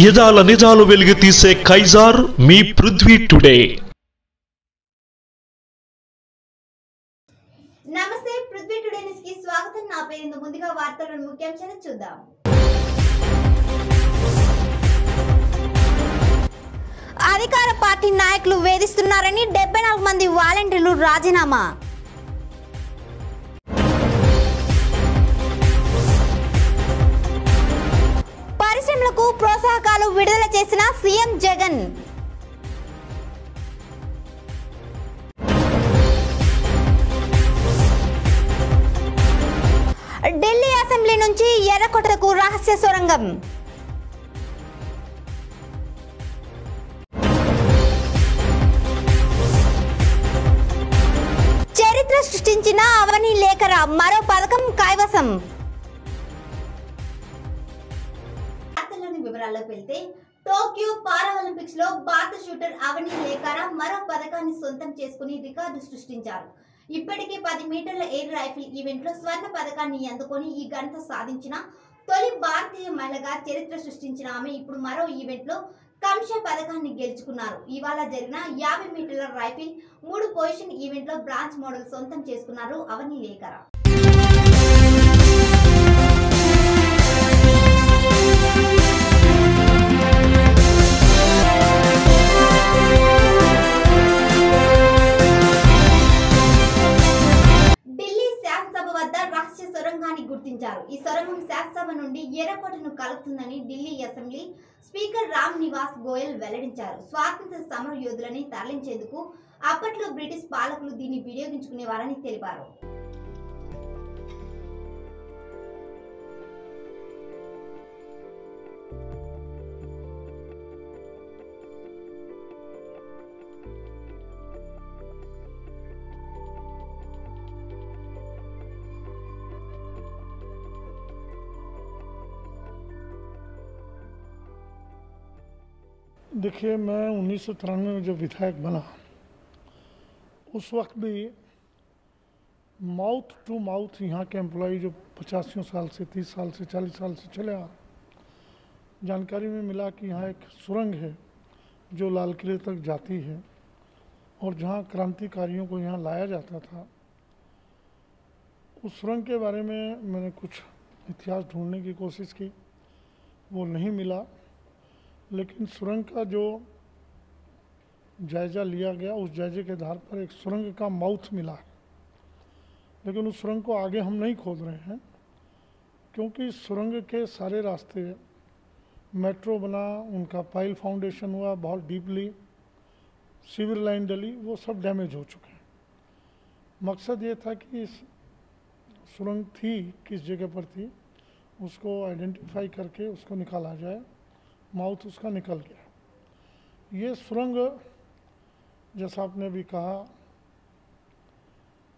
యదాల నిజాలు వెలుగు తీసే కైజార్ మీ పృథ్వీ టుడే. నమస్తే, పృథ్వీ టుడే న్యూస్ కి స్వాగతం. నా పేరు ముందుగా వార్తలను ముఖ్యాంశాలు చూద్దాం. అధికార పార్టీ నాయకులు వేధిస్తున్నారని 74 మంది వాలంటీర్లు రాజీనామా. పరిశ్రమలకు ప్రోత్సాహకాలు విడుదల చేసిన సీఎం జగన్. ఢిల్లీ అసెంబ్లీ నుంచి ఎర్రకోటకు రహస్య సొరంగం. చరిత్ర సృష్టించిన అవని లేఖర మరో పథకం కైవసం. వివరాల్లోకి వెళ్తే, టోక్యో పారాలింపిక్స్ లో భారత షూటర్ అవని లేఖర మరో పథకాన్ని సొంతం చేసుకుని రికార్డు సృష్టించారు. ఇప్పటికే 10 మీటర్ల ఎయిర్ రైఫిల్ ఈవెంట్ లో స్వర్ణ పథకాన్ని అందుకొని ఈ ఘనత సాధించిన తొలి భారతీయ మహిళగా చరిత్ర సృష్టించిన ఆమె ఇప్పుడు మరో ఈవెంట్ లో కాంస్య పథకాన్ని గెలుచుకున్నారు. ఇవాళ జరిగిన 50 మీటర్ల రైఫిల్ 3 పొజిషన్ ఈవెంట్ లో బ్రాంజ్ మోడల్ సొంతం చేసుకున్నారు అవని లేఖర. గుర్తించారు. ఈ సొరంగం శాసనసభ నుండి ఎర్రకోటను కలుపుతుందని ఢిల్లీ అసెంబ్లీ స్పీకర్ రామ్ నివాస్ గోయల్ వెల్లడించారు. స్వాతంత్ర సమర యోధులని తరలించేందుకు అప్పట్లో బ్రిటిష్ పాలకులు దీన్ని వినియోగించుకునేవారని తెలిపారు. देखिए, मैं 1993 में जब विधायक बना उस वक्त भी माउथ टू माउथ यहाँ के एम्प्लॉई जो 85 साल से 30 साल से 40 साल से चले आ जानकारी में मिला कि यहाँ एक सुरंग है जो लाल किले तक जाती है और जहाँ क्रांतिकारियों को यहाँ लाया जाता था। उस सुरंग के बारे में मैंने कुछ इतिहास ढूंढने की कोशिश की, वो नहीं मिला। लेकिन सुरंग का जो जायज़ा लिया गया उस जायजे के आधार पर एक सुरंग का माउथ मिला है, लेकिन उस सुरंग को आगे हम नहीं खोद रहे हैं क्योंकि सुरंग के सारे रास्ते मेट्रो बना, उनका पाइल फाउंडेशन हुआ, बहुत डीपली सीवर लाइन डली, वो सब डैमेज हो चुके हैं। मकसद ये था कि इस सुरंग थी किस जगह पर थी उसको आइडेंटिफाई करके उसको निकाला जाए। माउथ उसका निकल गया। ये सुरंग जैसा आपने भी कहा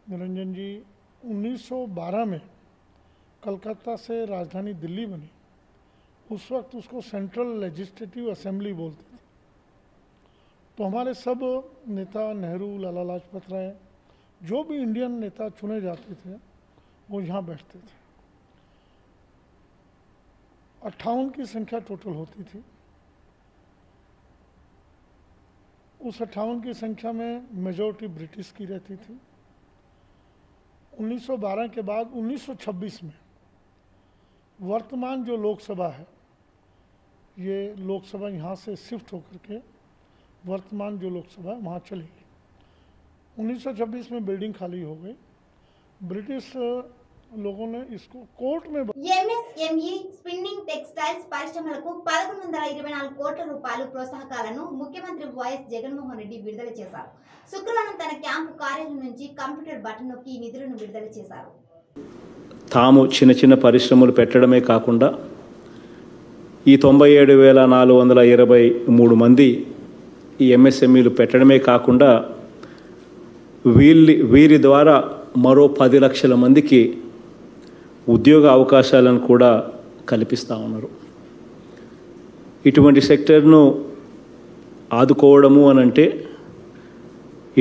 निरंजन जी, 1912 में कलकत्ता से राजधानी दिल्ली बनी। उस वक्त उसको सेंट्रल लेजिस्लेटिव असेंबली बोलते थे। तो हमारे सब नेता, नेहरू, लाला लाजपत राय, जो भी इंडियन नेता चुने जाते थे वो यहाँ बैठते थे। 58 की संख्या टोटल होती थी। उस 58 की संख्या में मेजॉरिटी ब्रिटिश की रहती थी। 1912 के बाद 1926 में वर्तमान जो लोकसभा है, ये लोकसभा यहाँ से शिफ्ट होकर के वर्तमान जो लोकसभा है वहाँ चली गई। 1926 में बिल्डिंग खाली हो गई। ब्रिटिश लोगों ने इसको कोर्ट में ఎంఎస్ఎంఈ స్పిన్నింగ్ టెక్స్టైల్స్ పరిశ్రమలకు 1124 కోట్ల రూపాయలు ప్రోత్సాహకాలను ముఖ్యమంత్రి వైఎస్ జగన్మోహన్ రెడ్డి విడుదల చేశారు. శుక్రవారం తన క్యాంపు కార్యాలయం నుంచి కంప్యూటర్ బటన్ నొక్కి ఈ నిధులను విడుదల చేశారు. తాము చిన్న చిన్న పరిశ్రమలు పెట్టడమే కాకుండా ఈ 97,423 మంది ఈ ఎంఎస్ఎంఈలు పెట్టడమే కాకుండా వీరి ద్వారా మరో 10 లక్షల మందికి ఉద్యోగ అవకాశాలను కూడా కల్పిస్తూ ఉన్నారు. ఇటువంటి సెక్టర్ను ఆదుకోవడము అనంటే,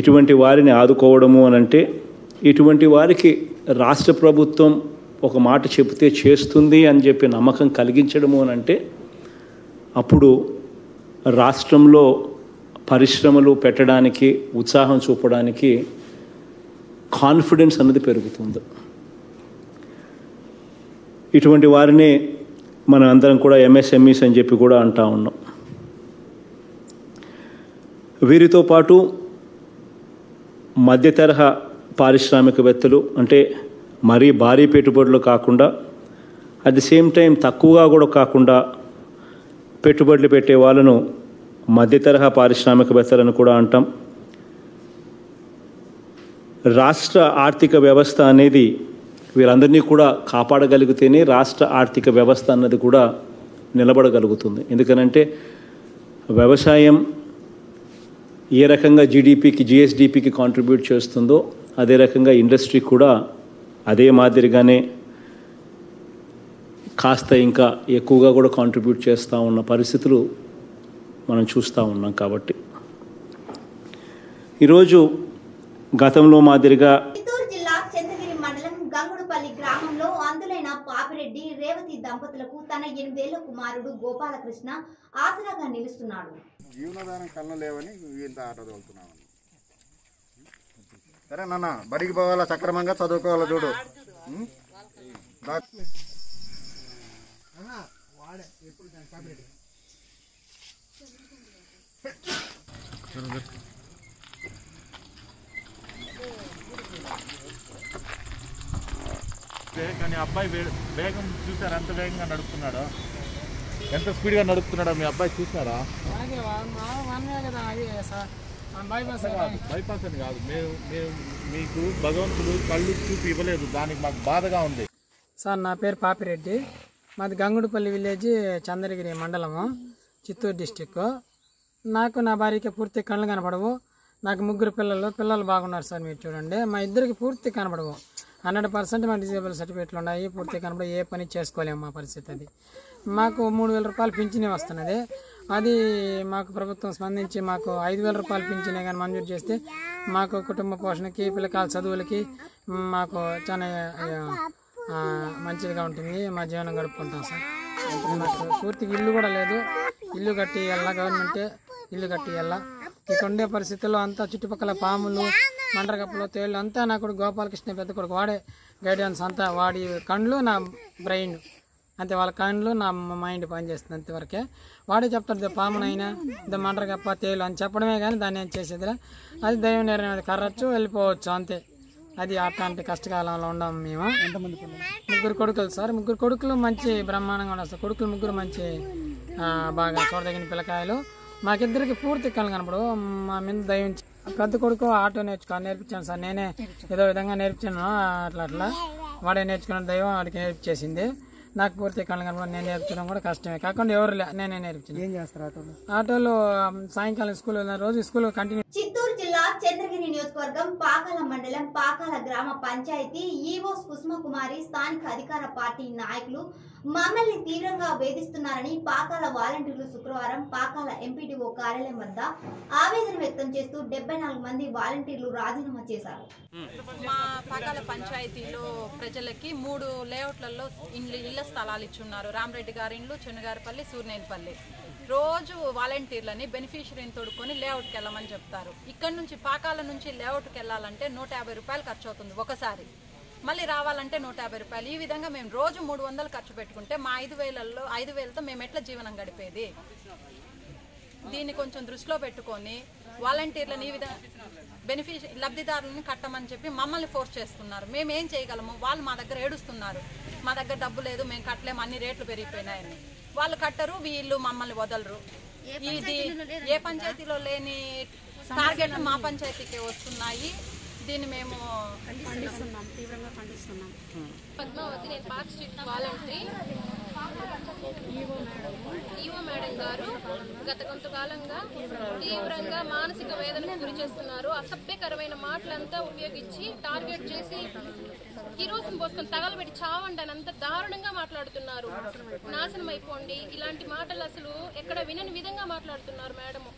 ఇటువంటి వారిని ఆదుకోవడము అనంటే, ఇటువంటి వారికి రాష్ట్ర ప్రభుత్వం ఒక మాట చెబితే చేస్తుంది అని చెప్పి నమ్మకం కలిగించడము అని అంటే అప్పుడు రాష్ట్రంలో పరిశ్రమలు పెట్టడానికి, ఉత్సాహం చూపడానికి కాన్ఫిడెన్స్ అన్నది పెరుగుతుంది. ఇటువంటి వారిని మనం అందరం కూడా ఎంఎస్ఎంఈస్ అని చెప్పి కూడా అంటా ఉన్నాం. వీరితో పాటు మధ్య తరహా పారిశ్రామికవేత్తలు, అంటే మరీ భారీ పెట్టుబడులు కాకుండా అట్ ది సేమ్ టైం తక్కువగా కూడా కాకుండా పెట్టుబడులు పెట్టే వాళ్ళను మధ్య తరహా పారిశ్రామికవేత్తలను కూడా అంటాం. రాష్ట్ర ఆర్థిక వ్యవస్థ అనేది వీరందరినీ కూడా కాపాడగలిగితేనే రాష్ట్ర ఆర్థిక వ్యవస్థ అన్నది కూడా నిలబడగలుగుతుంది. ఎందుకనంటే వ్యవసాయం ఏ రకంగా జీడిపికి, జిఎస్డిపికి కాంట్రిబ్యూట్ చేస్తుందో అదే రకంగా ఇండస్ట్రీ కూడా అదే మాదిరిగానే కాస్త ఇంకా ఎక్కువగా కూడా కాంట్రిబ్యూట్ చేస్తూ ఉన్న పరిస్థితులు మనం చూస్తూ ఉన్నాం. కాబట్టి ఈరోజు గతంలో మాదిరిగా చిత్తూరు జిల్లా చంద్రగిరి మండలం గంగుడుపల్లి గ్రామంలో అందులైన పాపిరెడ్డి, రేవతి దంపతులకు తన 8 ఏళ్ల కుమారుడు గోపాలకృష్ణ ఆసరాగా నిలుస్తున్నాడు. జీవనాధారం కళ్ళు లేవని వీళ్ళ ఆటో తోలుతున్నామని. సరే నాన్న, బడికి పోవాలా, సక్రమంగా చదువుకోవాలా చూడు. కానీ అబ్బాయి వేగం చూసారా, ఎంత వేగంగా నడుపుతున్నాడో, ఎంత స్పీడ్గా నడుపుతున్నాడో మీ అబ్బాయి చూసారా? బైపాస్ అని కాదు, మీకు భగవంతుడు కళ్ళు చూపి ఇవ్వలేదు, దానికి మాకు బాధగా ఉంది. సార్ నా పేరు పాపిరెడ్డి, మాది గంగుడుపల్లి విలేజ్, చంద్రగిరి మండలము, చిత్తూరు డిస్టిక్. నాకు నా భార్యకి పూర్తి కళ్ళు కనపడవు. నాకు 3 పిల్లలు బాగున్నారు సార్. మీరు చూడండి, మా ఇద్దరికి పూర్తి కనపడవు. 100% మా డిజేబుల్ సర్టిఫికేట్లు ఉన్నాయి, పూర్తి కనపడ ఏ పని చేసుకోలేము. మా పరిస్థితి అది. మాకు 3,000 రూపాయలు పింఛనే వస్తున్నది. అది మాకు ప్రభుత్వం స్పందించి మాకు 5,000 రూపాయలు పింఛనే కానీ మంజూరు చేస్తే మాకు కుటుంబ పోషణకి, పిల్లకాల చదువులకి మాకు చాలా మంచిదిగా ఉంటుంది. మా జీవనం గడుపుకుంటాం సార్. నాకు పూర్తిగా ఇల్లు కూడా లేదు. ఇల్లు కట్టి వెళ్ళా, గవర్నమెంటే ఇల్లు కట్టి వెళ్ళా. ఇక్కడ ఉండే పరిస్థితుల్లో అంతా చుట్టుపక్కల పాములు, మండరగప్పలు, తేళ్ళు అంతా నా కొడుకు గోపాలకృష్ణ పెద్ద కొడుకు, వాడే గైడెన్స్ అంతా. వాడి కండ్లు నా బ్రెయిన్ అంతే, వాళ్ళ కండ్లు నా మైండ్ పనిచేస్తుంది అంతవరకే. వాడే చెప్తాడు పామునైనా మండరగప్ప, తేలు అని చెప్పడమే కానీ దాన్ని ఏం చేసేదిలే. అది దైవం నిర్ణయం, కర్రచ్చు వెళ్ళిపోవచ్చు అంతే. అది అట్లాంటి కష్టకాలంలో ఉండం మేము. 3 కొడుకులు సార్. 3 కొడుకులు మంచి బ్రహ్మాండంగా ఉన్నారు సార్. కొడుకులు 3 మంచి బాగా చూడదగిన పిల్లకాయలు. మాకిద్దరికి పూర్తి కళ్ళు కనపడు. మా మీద దైవం. పెద్ద కొడుకు ఆటో నేర్పించాను సార్. నేనే ఏదో విధంగా నేర్పించాను, అట్లా వాడే నేర్చుకున్న దైవం వాడికి నేర్పించేసింది. నాకు పూర్తి కళ్ళు కనపడ, నేను నేర్పించడం కూడా కష్టమే. కాకుండా ఎవరు నేనే నేర్పించాను. ఏం చేస్తారు ఆటోలో? సాయంకాలం స్కూల్ రోజు స్కూల్ కంటిన్యూ. చిత్తూరు జిల్లా చంద్రగిరి నియోజకవర్గం పాకాల మండలం పాకాల గ్రామ పంచాయతీ ఈవో కుసుమకుమారి స్థానిక అధికార పార్టీ నాయకులు మమ్మల్ని తీవ్రంగా వేధిస్తున్నారని పాకాల వాలంటీర్లు శుక్రవారం పాకాల ఎంపీడీఓ కార్యాలయం వద్ద ఆవేదన వ్యక్తం చేస్తూ 74 మంది వాలంటీర్లు రాజీనామా చేశారు. మా పాకాల పంచాయతీలో ప్రజలకి 3 లేఅవుట్లలో ఇళ్ల స్థలాలు ఇచ్చున్నారు. రామరెడ్డి గారి ఇండ్లు, చెన్నగారిపల్లి, సూర్నేనిపల్లి. రోజు వాలంటీర్లని బెనిఫిషియరీని తోడుకొని లేఅవుట్కి వెళ్ళమని చెప్తారు. ఇక్కడ నుంచి పాకాల నుంచి లేఅవుట్కి వెళ్ళాలంటే 150 రూపాయలు ఖర్చు అవుతుంది ఒకసారి. మళ్ళీ రావాలంటే 150 రూపాయలు. ఈ విధంగా మేము రోజు 300 ఖర్చు పెట్టుకుంటే మా 5,000తో మేము ఎట్లా జీవనం గడిపేది? దీన్ని కొంచెం దృష్టిలో పెట్టుకొని వాలంటీర్లను ఈ విధంగా లబ్ధిదారులని కట్టమని చెప్పి మమ్మల్ని ఫోర్స్ చేస్తున్నారు. మేము ఏం చేయగలము? వాళ్ళు మా దగ్గర ఏడుస్తున్నారు, మా దగ్గర డబ్బు లేదు, మేము కట్టలేము, అన్ని రేట్లు పెరిగిపోయినాయని. వాళ్ళు కట్టరు, వీళ్ళు మమ్మల్ని వదలరు. ఇది ఏ పంచాయతీలో లేని టార్గెట్లు మా పంచాయతీకే వస్తున్నాయి. దీన్ని మేము ఖండిస్తున్నాం, తీవ్రంగా ఖండిస్తున్నాం. పద్మావతి, నేను park street voluntary. EO madam గారు గత కొంతకాలంగా తీవ్రంగా మానసిక వేదనకు గురి చేస్తున్నారు. అసభ్యకరమైన మాటలంతా ఉపయోగించి టార్గెట్ చేసి కిరోసిన్ పోసుకొని తగలబెట్టి చావండి అని అంత దారుణంగా మాట్లాడుతున్నారు. నాశనం అయిపోండి, ఇలాంటి మాటలు అసలు ఎక్కడ వినని విధంగా మాట్లాడుతున్నారు మేడము.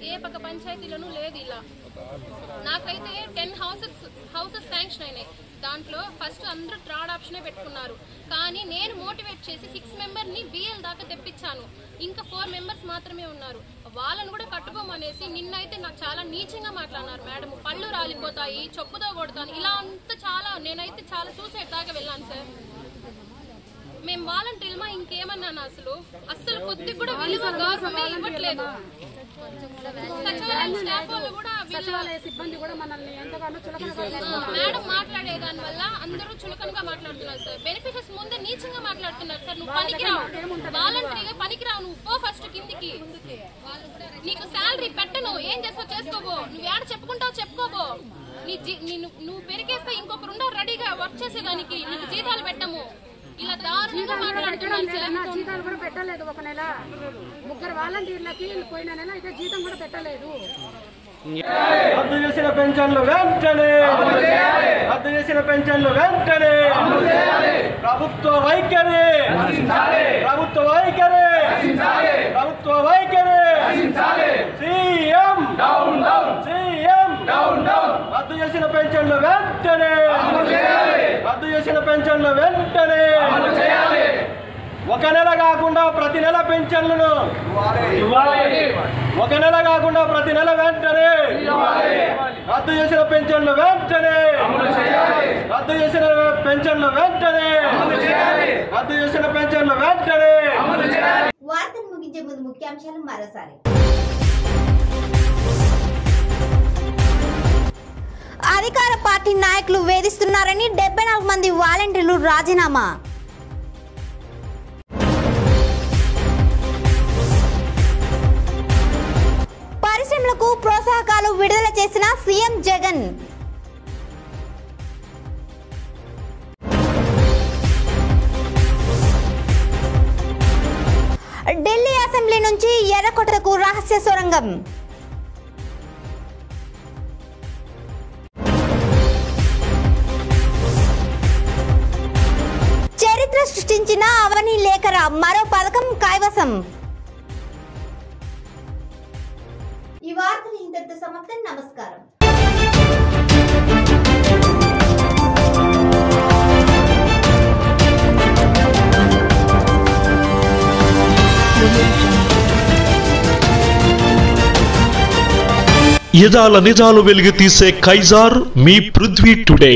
ఏ పక్క పంచాయతీలోనూ లేదు. ఇలా నాకైతే 10 హౌసెస్ శాంక్షన్ అయినాయి. దాంట్లో ఫస్ట్ అందరూ థర్డ్ ఆప్షనే పెట్టుకున్నారు. కానీ నేను మోటివేట్ చేసి 6 మెంబర్ని బిఎల్ దాకా తెప్పించాను. ఇంకా 4 మెంబర్స్ మాత్రమే ఉన్నారు. వాళ్ళను కూడా కట్టుకోమనేసి నిన్నైతే నాకు చాలా నీచంగా మాట్లాడినారు మేడం. పళ్ళు రాలిపోతాయి, చొప్పుతో కొడతాను, ఇలా అంతా చాలా, నేనైతే చాలా సూసైడ్ దాకా వెళ్ళాను సార్. మేము వాలంటీర్మా ఇంకేమన్నాను, అసలు కొద్ది కూడా విలువ గవర్నమెంట్ ఇవ్వట్లేదు. సచివాలయం స్టాఫ్ వాళ్ళు కూడా మేడం మాట్లాడే దాని వల్ల అందరూ చులకనగా మాట్లాడుతున్నారు సార్. బెనిఫిషియర్స్ ముందే నీచంగా మాట్లాడుతున్నారు సార్. నువ్వు పనికిరావు, వాలంటరీగా పనికిరావు, నువ్వు పో ఫస్ట్ కిందికి, నీకు శాలరీ పెట్టను, ఏం చేస్తావు చేసుకోబో, నువ్వు ఏడ చెప్పుకుంటావు చెప్పుకోబో, నువ్వు పెరిగేస్తే ఇంకొకరు ఉండవు రెడీగా వర్క్ చేసేదానికి, నీకు జీతాలు పెట్టము, ఇలా దారుణంగా మాట్లాడుతున్నారు సార్. జీతాలు కూడా పెట్టలేదు. ఒక నెల 3 వాలంటీర్లకి పోయిన నెల అయితే జీతం కూడా పెట్టలేదు. రద్దు చేసిన పెన్షన్లు వెంటనే, రద్దు చేసిన పెన్షన్లు వెంటనే, ప్రభుత్వ వైఖరి, ప్రభుత్వ వైఖరి, ప్రభుత్వ వైఖరి, సీఎం సీఎం రద్దు చేసిన పెన్షన్లు వెంటనే, రద్దు చేసిన పెన్షన్లు వెంటనే, ఒక నెల కాకుండా ప్రతి నెల పెన్షన్లను ఇవ్వాలి, ఒక నెల కాకుండా ప్రతి నెల వెంటనే రద్దు చేసిన పెన్షన్లు వెంటనే, రద్దు చేసిన పెన్షన్లు వెంటనే, రద్దు చేసిన పెన్షన్లు వెంటనే. వార్తలు ముగించే ముందు ముఖ్యాంశాలు మరోసారి. అధికార పార్టీ నాయకులు వేధిస్తున్నారని 74 మంది వాలంటీర్లు రాజీనామా. పరిశ్రమలకు ప్రోత్సాహకాలు విడుదల చేసిన సీఎం జగన్. ఢిల్లీ అసెంబ్లీ నుంచి ఎర్రకోటకు రహస్య సొరంగం. చరిత్ర సృష్టించిన అవని లేఖర మరో పథకం కైవసం. ఈ వార్తలు ఇంతటితో సమాప్తం. నమస్కారం. యదాల నిజాలు వెలుగు తీసే కైజార్ మీ పృథ్వీ టుడే.